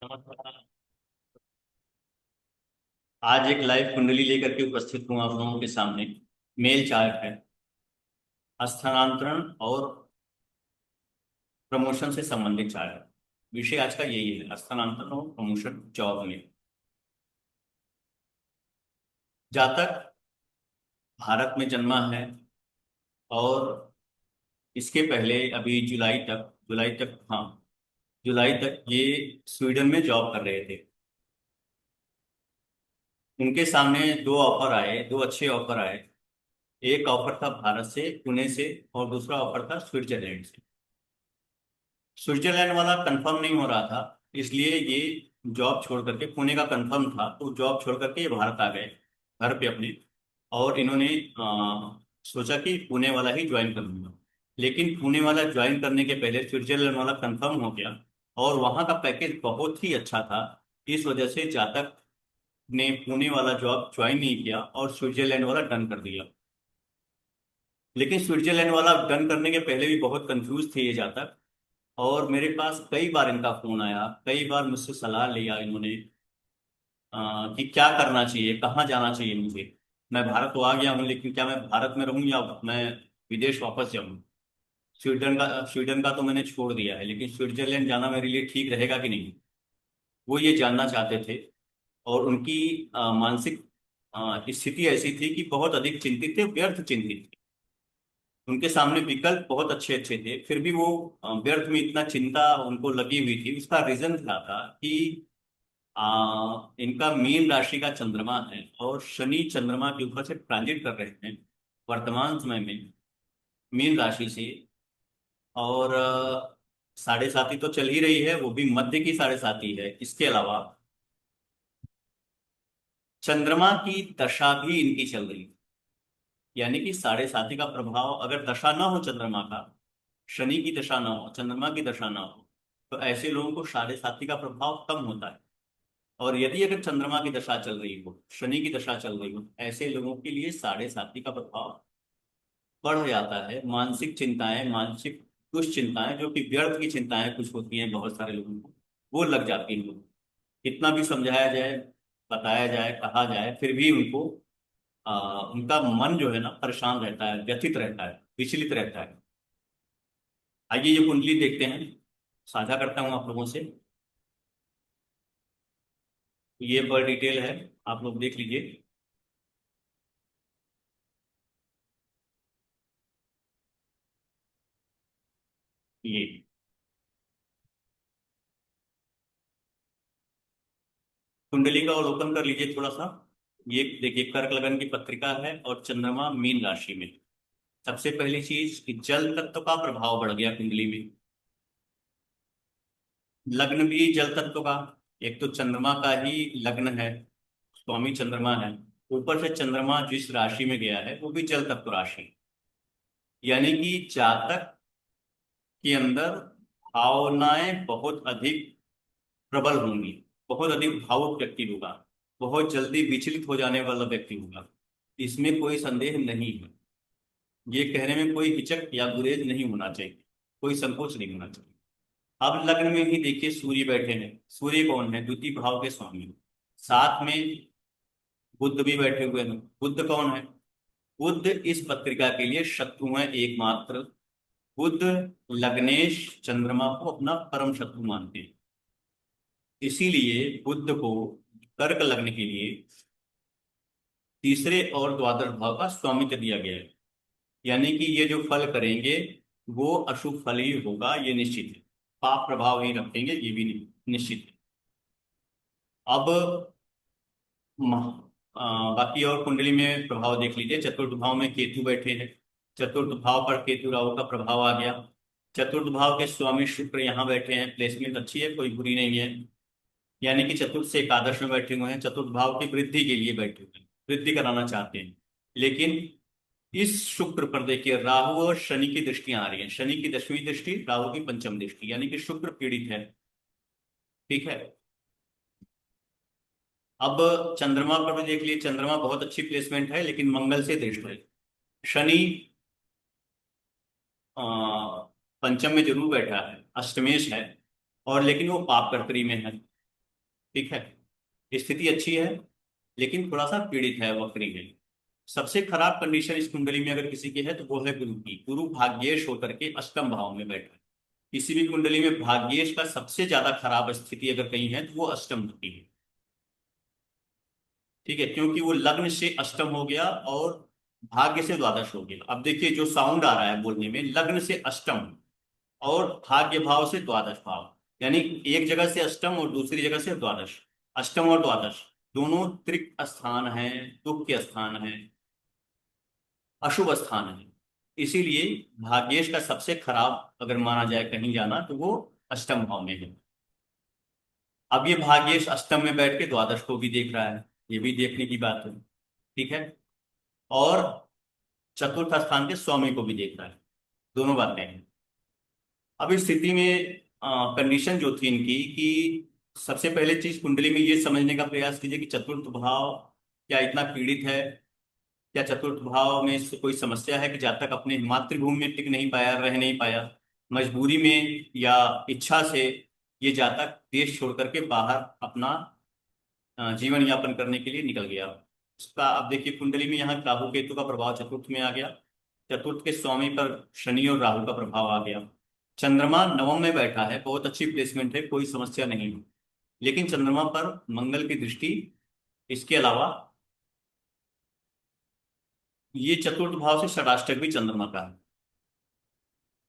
नमस्कार। आज एक लाइव कुंडली लेकर के उपस्थित हूँ आप लोगों के सामने। मेल चार्ट है। स्थानांतरण और प्रमोशन से संबंधित चार्ट है। विषय आज का यही है, स्थानांतरण और प्रमोशन जॉब में। जातक भारत में जन्मा है और इसके पहले अभी जुलाई तक, हाँ, जुलाई तक ये स्वीडन में जॉब कर रहे थे। उनके सामने दो ऑफर आए, दो अच्छे ऑफर आए। एक ऑफर था भारत से, पुणे से, और दूसरा ऑफर था स्विट्जरलैंड से। स्विट्जरलैंड वाला कंफर्म नहीं हो रहा था, इसलिए ये जॉब छोड़ करके, पुणे का कंफर्म था तो जॉब छोड़ करके ये भारत आ गए घर पे अपने। और इन्होंने सोचा कि पुणे वाला ही ज्वाइन कर लूंगा। लेकिन पुणे वाला ज्वाइन करने के पहले स्विट्जरलैंड वाला कंफर्म हो गया और वहाँ का पैकेज बहुत ही अच्छा था। इस वजह से जातक ने पुणे वाला जॉब ज्वाइन नहीं किया और स्विट्जरलैंड वाला डन कर दिया। लेकिन स्विट्जरलैंड वाला डन करने के पहले भी बहुत कंफ्यूज थे ये जातक। और मेरे पास कई बार इनका फोन आया, कई बार मुझसे सलाह लिया इन्होंने कि क्या करना चाहिए, कहाँ जाना चाहिए मुझे। मैं भारत तो आ गया हूँ, लेकिन क्या मैं भारत में रहूँ या मैं विदेश वापस जाऊँ। स्वीडन का तो मैंने छोड़ दिया है, लेकिन स्विट्जरलैंड जाना मेरे लिए ठीक रहेगा कि नहीं, वो ये जानना चाहते थे। और उनकी मानसिक स्थिति ऐसी थी कि बहुत अधिक चिंतित थे, व्यर्थ चिंतित थे। उनके सामने विकल्प बहुत अच्छे अच्छे थे, फिर भी वो व्यर्थ में इतना चिंता उनको लगी हुई थी। उसका रीजन क्या था कि इनका मीन राशि का चंद्रमा है और शनि चंद्रमा के ऊपर से ट्रांजिट कर रहे हैं वर्तमान समय में, मीन राशि से। और साढ़े साती तो चल ही रही है, वो भी मध्य की साढ़े साती है। इसके अलावा चंद्रमा की दशा भी इनकी चल रही है। यानी कि साढ़े साती का प्रभाव, अगर दशा ना हो चंद्रमा का, शनि की दशा ना हो, चंद्रमा की दशा ना हो, तो ऐसे लोगों को साढ़े साती का प्रभाव कम होता है। और यदि अगर चंद्रमा की दशा चल रही हो, शनि की दशा चल रही हो, ऐसे लोगों के लिए साढ़े साती का प्रभाव बढ़ जाता है। मानसिक चिंताएं, मानसिक दुश्चिंताएं, जो कि व्यर्थ की चिंताएं कुछ होती हैं बहुत सारे लोगों को, वो लग जाती हैं लोगों को। कितना भी समझाया जाए, बताया जाए, कहा जाए, फिर भी उनको उनका मन जो है ना परेशान रहता है, व्यथित रहता है, विचलित रहता है। आइए ये कुंडली देखते हैं, साझा करता हूँ आप लोगों से। ये पर डिटेल है, आप लोग देख लीजिए। ये कुंडली का अवलोकन कर लीजिए थोड़ा सा। ये देखिए, कर्क लगन की पत्रिका है और चंद्रमा मीन राशि में। सबसे पहली चीज कि जल तत्व का प्रभाव बढ़ गया कुंडली में। लग्न भी जल तत्व का। एक तो चंद्रमा का ही लग्न है, स्वामी चंद्रमा है। ऊपर से चंद्रमा जिस राशि में गया है वो भी जल तत्व राशि। यानी कि जातक के अंदर भावनाएं बहुत अधिक प्रबल होंगी, बहुत अधिक भावुक व्यक्ति होगा, बहुत जल्दी विचलित हो जाने वाला व्यक्ति होगा। इसमें कोई संदेह नहीं है। ये कहने में कोई हिचक या गुरेज नहीं होना चाहिए, कोई संकोच नहीं होना चाहिए। अब लग्न में ही देखिए सूर्य बैठे हैं। सूर्य कौन है? द्वितीय भाव के स्वामी। साथ में बुध भी बैठे हुए हैं। बुध कौन है? बुध इस पत्रिका के लिए शत्रु है एकमात्र। बुध लग्नेश चंद्रमा को अपना परम शत्रु मानते हैं। इसीलिए बुध को कर्क लग्न के लिए तीसरे और द्वादश भाव का स्वामित्व दिया गया है। यानी कि ये जो फल करेंगे वो अशुभ फल ही होगा, ये निश्चित है। पाप प्रभाव ही रखेंगे, ये भी निश्चित है। अब बाकी और कुंडली में प्रभाव देख लीजिए। चतुर्थ भाव में केतु बैठे हैं। चतुर्थ भाव पर केतु राहु का प्रभाव आ गया। चतुर्थ भाव के स्वामी शुक्र यहाँ बैठे हैं। प्लेसमेंट अच्छी है, कोई बुरी नहीं है। यानी कि चतुर्थ से एकादश में बैठे हुए हैं, चतुर्थ भाव की वृद्धि के लिए बैठे हुए हैं, वृद्धि कराना चाहते हैं। लेकिन इस शुक्र पर देखिए राहु और शनि की दृष्टियां आ रही हैं। शनि की 10वीं दृष्टि, राहु की पंचम दृष्टि, यानी कि शुक्र पीड़ित है। ठीक है। अब चंद्रमा पर भी देख लिए, चंद्रमा बहुत अच्छी प्लेसमेंट है, लेकिन मंगल से दृष्ट है। शनि अ, पंचम में जरूर बैठा है, अष्टमेश है, और लेकिन वो पाप कर्तरी में है। ठीक है, स्थिति अच्छी है, लेकिन थोड़ा सा पीड़ित है, वक्री है। सबसे खराब कंडीशन इस कुंडली में अगर किसी की है तो वो है गुरु की। गुरु भाग्येश होकर के अष्टम भाव में बैठा है। किसी भी कुंडली में भाग्येश का सबसे ज्यादा खराब स्थिति अगर कहीं है तो वो अष्टम होती है। ठीक है, क्योंकि वो लग्न से अष्टम हो गया और भाग्य से द्वादश हो गया। अब देखिए जो साउंड आ रहा है बोलने में, लग्न से अष्टम और भाग्य भाव से द्वादश भाव, यानी एक जगह से अष्टम और दूसरी जगह से द्वादश। अष्टम और द्वादश दोनों त्रिक स्थान है, दुख के स्थान है, अशुभ स्थान है। इसीलिए भाग्येश का सबसे खराब अगर माना जाए कहीं जाना तो वो अष्टम भाव में है। अब ये भाग्येश अष्टम में बैठ के द्वादश को भी देख रहा है, ये भी देखने की बात है। ठीक है, और चतुर्थ स्थान के स्वामी को भी देख रहा है। दोनों बातें हैं। अब इस स्थिति में कंडीशन जो थी इनकी कि सबसे पहले चीज कुंडली में ये समझने का प्रयास कीजिए कि चतुर्थ भाव क्या इतना पीड़ित है, क्या चतुर्थ भाव में कोई समस्या है कि जातक अपने मातृभूमि में टिक नहीं पाया, रह नहीं पाया, मजबूरी में या इच्छा से ये जातक देश छोड़ करके बाहर अपना जीवन यापन करने के लिए निकल गया। उसका अब देखिए कुंडली में यहाँ राहु केतु का प्रभाव चतुर्थ में आ गया। चतुर्थ के स्वामी पर शनि और राहु का प्रभाव आ गया। चंद्रमा नवम में बैठा है, बहुत अच्छी प्लेसमेंट है, कोई समस्या नहीं है। लेकिन चंद्रमा पर मंगल की दृष्टि, इसके अलावा ये चतुर्थ भाव से षडाष्टक भी चंद्रमा का है।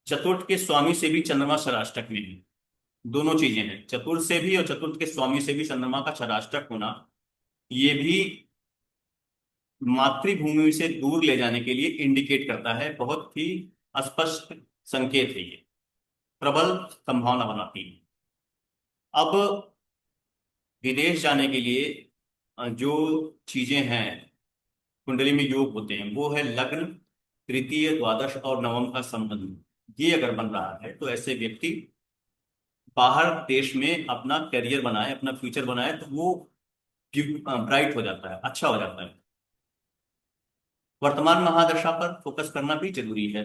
चतुर्थ के स्वामी से भी चंद्रमा षडाष्टक में है। दोनों चीजें हैं, चतुर्थ से भी और चतुर्थ के स्वामी से भी चंद्रमा का षडाष्टक होना, ये भी मातृभूमि से दूर ले जाने के लिए इंडिकेट करता है। बहुत ही स्पष्ट संकेत है ये, प्रबल संभावना बनाती है। अब विदेश जाने के लिए जो चीजें हैं कुंडली में योग होते हैं वो है लग्न, तृतीय, द्वादश और नवम का संबंध। ये अगर बन रहा है तो ऐसे व्यक्ति बाहर देश में अपना करियर बनाए, अपना फ्यूचर बनाए तो वो ब्राइट हो जाता है, अच्छा हो जाता है। वर्तमान महादशा पर फोकस करना भी जरूरी है।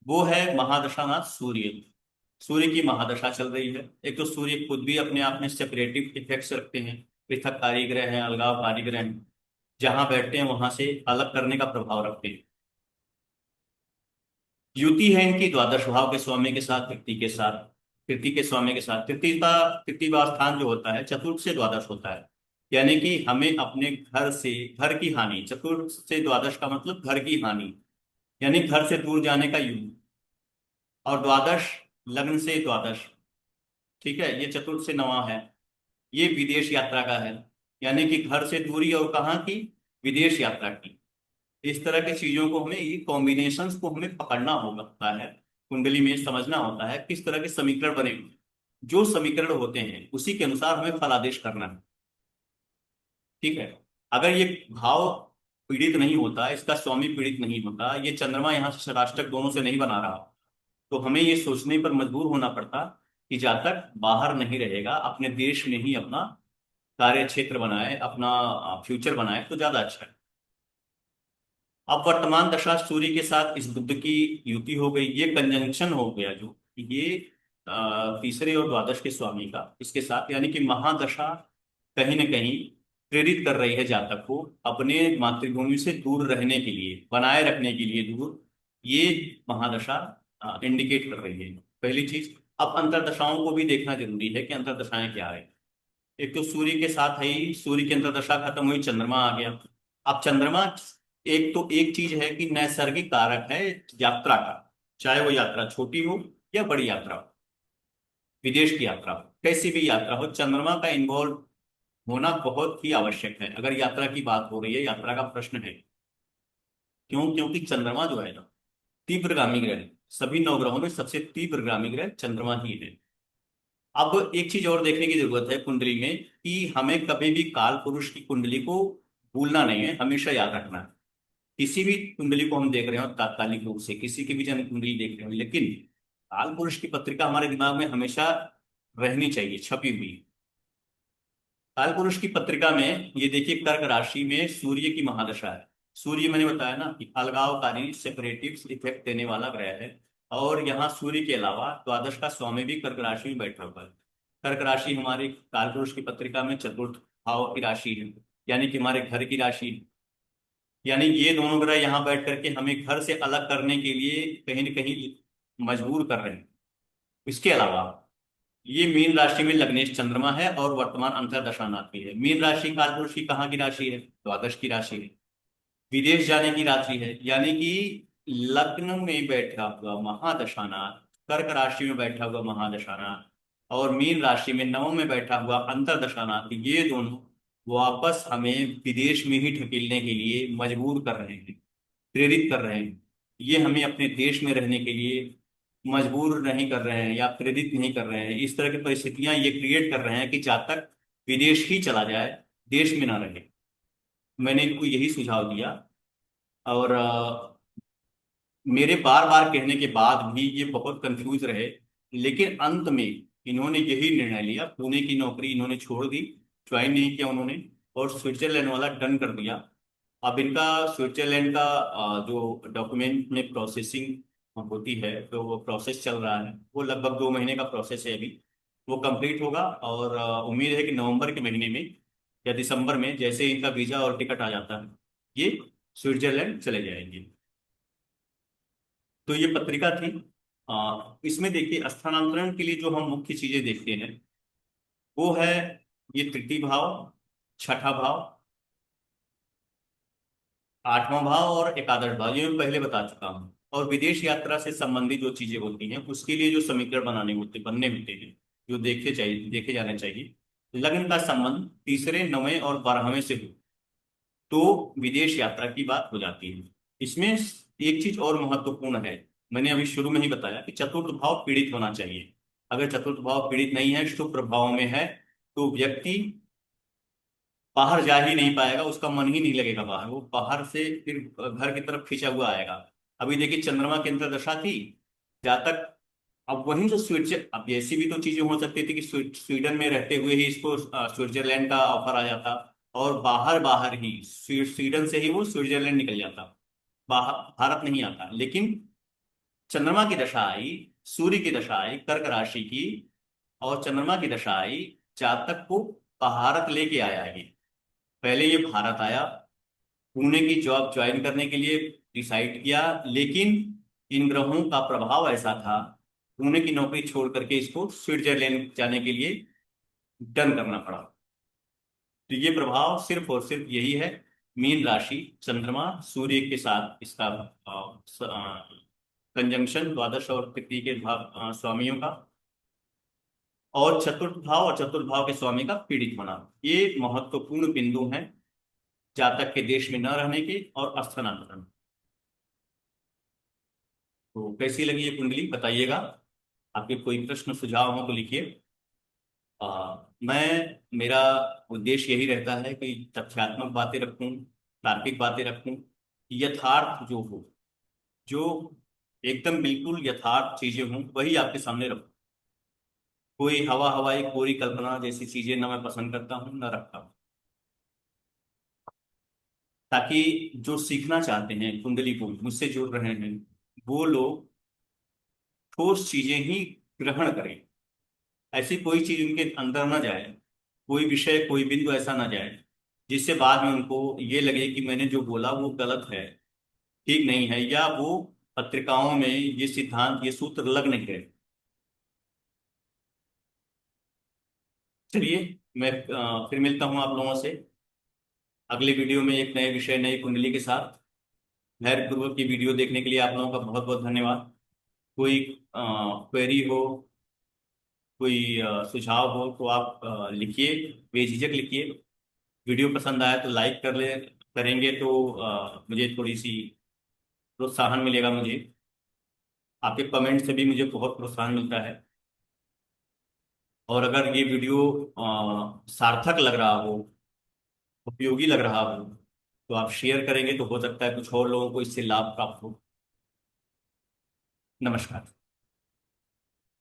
वो है महादशानाथ सूर्य। सूर्य की महादशा चल रही है। एक तो सूर्य खुद भी अपने आप में सेपरेटिव इफेक्ट्स रखते हैं, पृथककारी ग्रह हैं, अलगावकारी ग्रह हैं, जहां बैठते हैं वहां से अलग करने का प्रभाव रखते हैं। युति है इनकी द्वादश भाव के स्वामी के साथ, तृतीय के साथ, तृतीय के स्वामी के साथ। तृतीय स्थान जो होता है चतुर्थ से द्वादश होता है, यानी कि हमें अपने घर से, घर की हानि, चतुर्थ से द्वादश का मतलब घर की हानि, यानी घर से दूर जाने का युग। और द्वादश लग्न से द्वादश, ठीक है, ये चतुर्थ से नवा है, ये विदेश यात्रा का है, यानी कि घर से दूरी और कहाँ की, विदेश यात्रा की। इस तरह की चीजों को हमें, ये कॉम्बिनेशंस को हमें पकड़ना होता है, कुंडली में समझना होता है किस तरह के समीकरण बने हुए हैं। जो समीकरण होते हैं उसी के अनुसार हमें फलादेश करना है। ठीक है, अगर ये भाव पीड़ित नहीं होता, इसका स्वामी पीड़ित नहीं होता, ये चंद्रमा यहाँ से षडाष्टक दोनों से नहीं बना रहा, तो हमें ये सोचने पर मजबूर होना पड़ता कि जातक बाहर नहीं रहेगा, अपने देश में ही अपना कार्य क्षेत्र बनाए, अपना फ्यूचर बनाए तो ज्यादा अच्छा है। अब वर्तमान दशा सूर्य के साथ इस बुध की युति हो गई, ये कंजंक्शन हो गया जो, ये तीसरे और द्वादश के स्वामी का इसके साथ, यानी कि महादशा कहीं ना कहीं प्रेरित कर रही है जातक को अपने मातृभूमि से दूर रहने के लिए, बनाए रखने के लिए दूर, ये महादशा इंडिकेट कर रही है। पहली चीज। अब अंतरदशाओं को भी देखना जरूरी है कि अंतरदशाएं क्या है। एक तो सूर्य के साथ है ही, सूर्य की अंतरदशा खत्म हुई, चंद्रमा आ गया। अब चंद्रमा, एक तो एक चीज है कि नैसर्गिक कारक है यात्रा का, चाहे वो यात्रा छोटी हो या बड़ी यात्रा हो, विदेश की यात्रा हो, कैसी भी यात्रा हो, चंद्रमा का इन्वॉल्व होना बहुत ही आवश्यक है अगर यात्रा की बात हो रही है, यात्रा का प्रश्न है। क्यों? क्योंकि चंद्रमा जो है ना, तीव्रगामी ग्रह है। सभी नवग्रहों में सबसे तीव्रगामी ग्रह चंद्रमा ही है। अब एक चीज और देखने की जरूरत है कुंडली में कि हमें कभी भी काल पुरुष की कुंडली को भूलना नहीं है, हमेशा याद रखना है। किसी भी कुंडली को हम देख रहे हो तात्कालिक रूप से, किसी की भी जन्म कुंडली देख रहे हो, लेकिन काल पुरुष की पत्रिका हमारे दिमाग में हमेशा रहनी चाहिए छपी हुई। काल पुरुष की पत्रिका में ये देखिए कर्क राशि में सूर्य की महादशा है। सूर्य मैंने बताया ना कि अलगावकारी, सेपरेटिव इफेक्ट देने वाला ग्रह है। और यहाँ सूर्य के अलावा द्वादश का स्वामी भी कर्क राशि में बैठा हुआ है। कर्क राशि हमारी कालपुरुष की पत्रिका में चतुर्थ भाव की राशि है, यानी कि हमारे घर की राशि है। यानी ये दोनों ग्रह यहाँ बैठ करके हमें घर से अलग करने के लिए कहीं न कहीं मजबूर कर रहे हैं। इसके अलावा ये मीन राशि में लग्नेश चंद्रमा है और वर्तमान अंतर्दशा नाथी है। मीन राशि कालपुरुष की कहाँ की राशि है? द्वादश की राशि है, विदेश जाने की राशि है। यानी कि लग्न में बैठा हुआ महादशानाथ, कर्क राशि में बैठा हुआ महादशानाथ और मीन राशि में नवम में बैठा हुआ अंतर्दशानाथ, ये दोनों वापस हमें विदेश में ही ढकेलने के लिए मजबूर कर रहे हैं, प्रेरित कर रहे हैं। ये हमें अपने देश में रहने के लिए मजबूर नहीं कर रहे हैं या प्रेरित नहीं कर रहे हैं। इस तरह की परिस्थितियां ये क्रिएट कर रहे हैं कि जब तक विदेश ही चला जाए, देश में ना रहे। मैंने इनको यही सुझाव दिया और मेरे बार बार कहने के बाद भी ये बहुत कंफ्यूज रहे। लेकिन अंत में इन्होंने यही निर्णय लिया, पुणे की नौकरी इन्होंने छोड़ दी, ज्वाइन नहीं किया उन्होंने, और स्विट्जरलैंड वाला डन कर दिया। अब इनका स्विट्जरलैंड का जो डॉक्यूमेंट में प्रोसेसिंग होती है, तो वो प्रोसेस चल रहा है। वो लगभग 2 महीने का प्रोसेस है अभी, वो कंप्लीट होगा। और उम्मीद है कि नवंबर के महीने में या दिसंबर में जैसे इनका वीजा और टिकट आ जाता है, ये स्विट्जरलैंड चले जाएंगे। तो ये पत्रिका थी। इसमें देखिए, स्थानांतरण के लिए जो हम मुख्य चीजें देखते हैं वो है ये तृतीय भाव, छठा भाव, आठवां भाव और एकादश भाव, ये मैं पहले बता चुका हूँ। और विदेश यात्रा से संबंधित जो चीजें होती हैं उसके लिए जो समीकरण बनने होते हैं, जो देखे जाने चाहिए। लग्न का संबंध तीसरे, नवें और 12वें से हो तो विदेश यात्रा की बात हो जाती है। इसमें एक चीज और महत्वपूर्ण है, मैंने अभी शुरू में ही बताया कि चतुर्थ भाव पीड़ित होना चाहिए। अगर चतुर्थ भाव पीड़ित नहीं है, शुभ प्रभाव में है, तो व्यक्ति बाहर जा ही नहीं पाएगा, उसका मन ही नहीं लगेगा बाहर, वो बाहर से फिर घर की तरफ खींचा हुआ आएगा। अभी देखिए चंद्रमा की अंतर्दशा थी, जहाँ तक अब वहीं जो अब ऐसी भी तो चीजें हो सकती थी कि स्वीडन में रहते हुए ही इसको स्विट्जरलैंड का ऑफर आ जाता, और बाहर बाहर ही स्वीडन से ही वो स्विट्जरलैंड निकल जाता, बाहर भारत नहीं आता। लेकिन चंद्रमा की दशा आई, सूर्य की दशा आई कर्क राशि की, और चंद्रमा की दशा आई, जातक को भारत लेके आया है। पहले ये भारत आया, पुणे की जॉब ज्वाइन करने के लिए डिसाइड किया, लेकिन इन ग्रहों का प्रभाव ऐसा था, पुणे की नौकरी छोड़ करके इसको स्विट्जरलैंड जाने के लिए डन करना पड़ा। तो ये प्रभाव सिर्फ और सिर्फ यही है, मीन राशि, चंद्रमा सूर्य के साथ इसका कंजंक्शन, द्वादश और तृतीय के भाव स्वामियों का, और चतुर्थ भाव के स्वामी का पीड़ित होना, ये महत्वपूर्ण बिंदु हैं जातक के देश में न रहने के और स्थानांतरण। तो कैसी लगी ये कुंडली बताइएगा। आपके कोई प्रश्न सुझाव हो तो लिखिए। मैं मेरा उद्देश्य यही रहता है कि तथ्यात्मक बातें रखूं, तार्किक बातें रखूं, यथार्थ जो हो, जो एकदम बिल्कुल यथार्थ चीजें हों वही आपके सामने रखूं। कोई हवा हवाई कोरी कल्पना जैसी चीजें ना मैं पसंद करता हूँ ना रखता हूँ, ताकि जो सीखना चाहते हैं, कुंडली को मुझसे जुड़ रहे हैं, वो लोग ठोस चीजें ही ग्रहण करें। ऐसी कोई चीज उनके अंदर ना जाए, कोई विषय कोई बिंदु ऐसा ना जाए जिससे बाद में उनको ये लगे कि मैंने जो बोला वो गलत है, ठीक नहीं है, या वो पत्रिकाओं में ये सिद्धांत ये सूत्र लग नहीं रहे। चलिए, मैं फिर मिलता हूँ आप लोगों से अगले वीडियो में एक नए विषय, नई कुंडली के साथ। धैर्यपूर्वक ये वीडियो देखने के लिए आप लोगों का बहुत बहुत धन्यवाद। कोई क्वेरी हो, कोई सुझाव हो तो आप लिखिए, बेझिझक लिखिए। वीडियो पसंद आया तो लाइक करेंगे तो मुझे थोड़ी सी प्रोत्साहन मिलेगा मुझे। आपके कमेंट से भी मुझे बहुत प्रोत्साहन मिलता है। और अगर ये वीडियो सार्थक लग रहा हो, उपयोगी लग रहा हो, तो आप शेयर करेंगे तो हो सकता है कुछ और लोगों को इससे लाभ प्राप्त हो। नमस्कार।